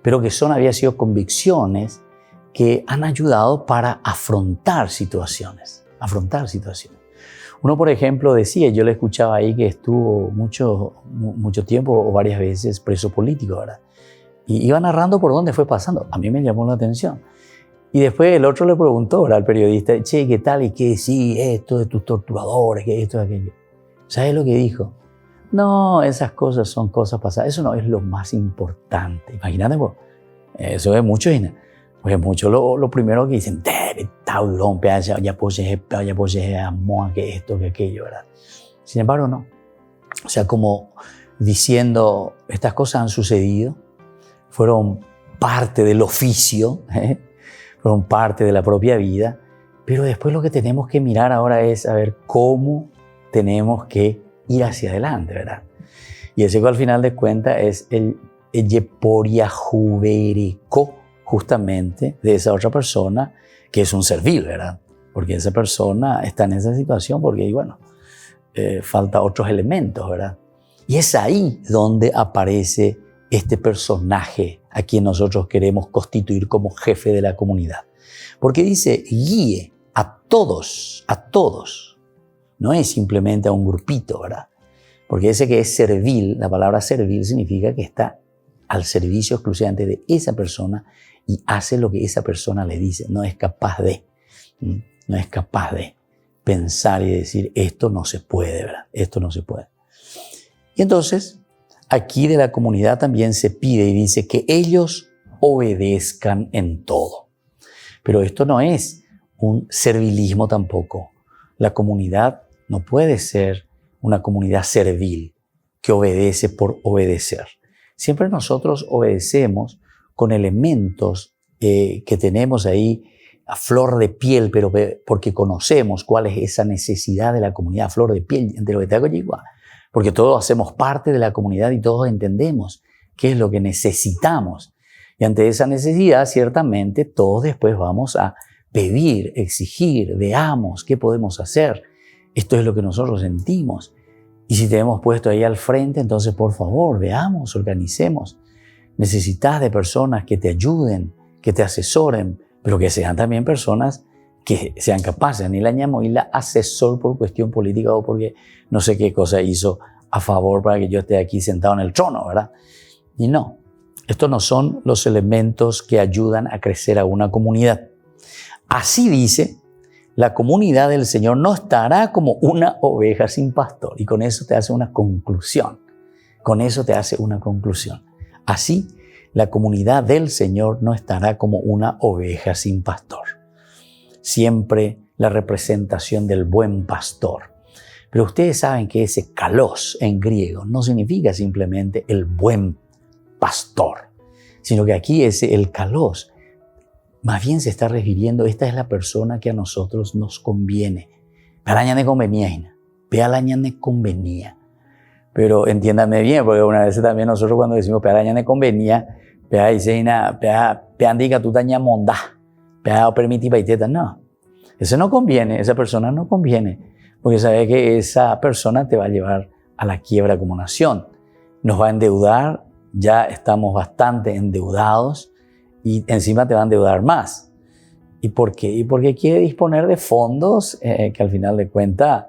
pero que habían sido convicciones que han ayudado para afrontar situaciones. Uno, por ejemplo, decía, yo le escuchaba ahí que estuvo mucho tiempo o varias veces preso político, ¿verdad? Y iba narrando por dónde fue pasando. A mí me llamó la atención. Y después el otro le preguntó, ¿verdad?, al periodista, che, ¿qué tal? ¿Y qué decís esto de tus torturadores? ¿Qué esto, aquello? ¿Sabes lo que dijo? No, esas cosas son cosas pasadas. Eso no es lo más importante. Imagínate, pues, eso es mucho. Porque muchos lo primero que dicen, ya pues amor, que esto, que aquello, ¿verdad? Sin embargo, no. O sea, como diciendo, estas cosas han sucedido, fueron parte del oficio, fueron parte de la propia vida, pero después lo que tenemos que mirar ahora es a ver cómo tenemos que ir hacia adelante, ¿verdad? Y ese al final de cuentas es el Yeporia Jubereco, justamente de esa otra persona que es un servil, ¿verdad? Porque esa persona está en esa situación porque, bueno, falta otros elementos, ¿verdad? Y es ahí donde aparece este personaje a quien nosotros queremos constituir como jefe de la comunidad. Porque dice, guíe a todos. No es simplemente a un grupito, ¿verdad? Porque ese que es servil, la palabra servil significa que está al servicio exclusivamente de esa persona y hace lo que esa persona le dice. No es capaz de pensar y decir, esto no se puede, ¿verdad? Esto no se puede. Y entonces, aquí de la comunidad también se pide y dice que ellos obedezcan en todo. Pero esto no es un servilismo tampoco. La comunidad no puede ser una comunidad servil que obedece por obedecer. Siempre nosotros obedecemos con elementos que tenemos ahí a flor de piel, pero porque conocemos cuál es esa necesidad de la comunidad a flor de piel, porque todos hacemos parte de la comunidad y todos entendemos qué es lo que necesitamos. Y ante esa necesidad, ciertamente, todos después vamos a pedir, exigir, veamos qué podemos hacer. Esto es lo que nosotros sentimos. Y si te hemos puesto ahí al frente, entonces por favor, veamos, organicemos. Necesitas de personas que te ayuden, que te asesoren, pero que sean también personas que sean capaces. Ni la llamo y la asesor por cuestión política o porque no sé qué cosa hizo a favor para que yo esté aquí sentado en el trono, ¿verdad? Y no, estos no son los elementos que ayudan a crecer a una comunidad. Así dice, la comunidad del Señor no estará como una oveja sin pastor. Y con eso te hace una conclusión. Con eso te hace una conclusión. Así, la comunidad del Señor no estará como una oveja sin pastor. Siempre la representación del buen pastor. Pero ustedes saben que ese kalos en griego no significa simplemente el buen pastor, sino que aquí el kalos más bien se está refiriendo, esta es la persona que a nosotros nos conviene. Pealaña convenía. Pero entiéndame bien, porque una vez también nosotros cuando decimos pealaña convenía, pea indica tu taña mondá, pea permití paiteta, no. Ese no conviene, esa persona no conviene, porque sabe que esa persona te va a llevar a la quiebra como nación. Nos va a endeudar, ya estamos bastante endeudados y encima te va a endeudar más. ¿Y por qué? Y porque quiere disponer de fondos que al final de cuentas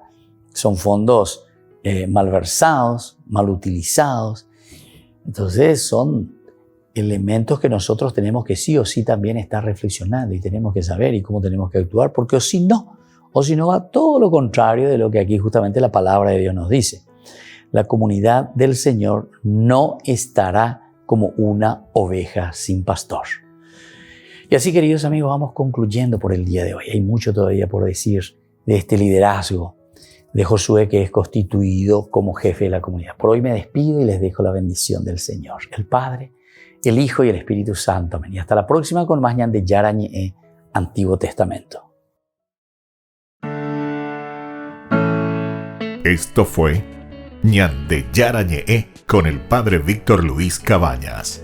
son fondos malversados, mal utilizados. Entonces son elementos que nosotros tenemos que sí o sí también estar reflexionando y tenemos que saber y cómo tenemos que actuar, porque o si no va todo lo contrario de lo que aquí justamente la palabra de Dios nos dice. La comunidad del Señor no estará como una oveja sin pastor. Y así, queridos amigos, vamos concluyendo por el día de hoy. Hay mucho todavía por decir de este liderazgo de Josué, que es constituido como jefe de la comunidad. Por hoy me despido y les dejo la bendición del Señor, el Padre, el Hijo y el Espíritu Santo. Amén. Y hasta la próxima con más ñan de Yara ñe Antiguo Testamento. Esto fue ñan de Yara ñe con el Padre Víctor Luis Cabañas.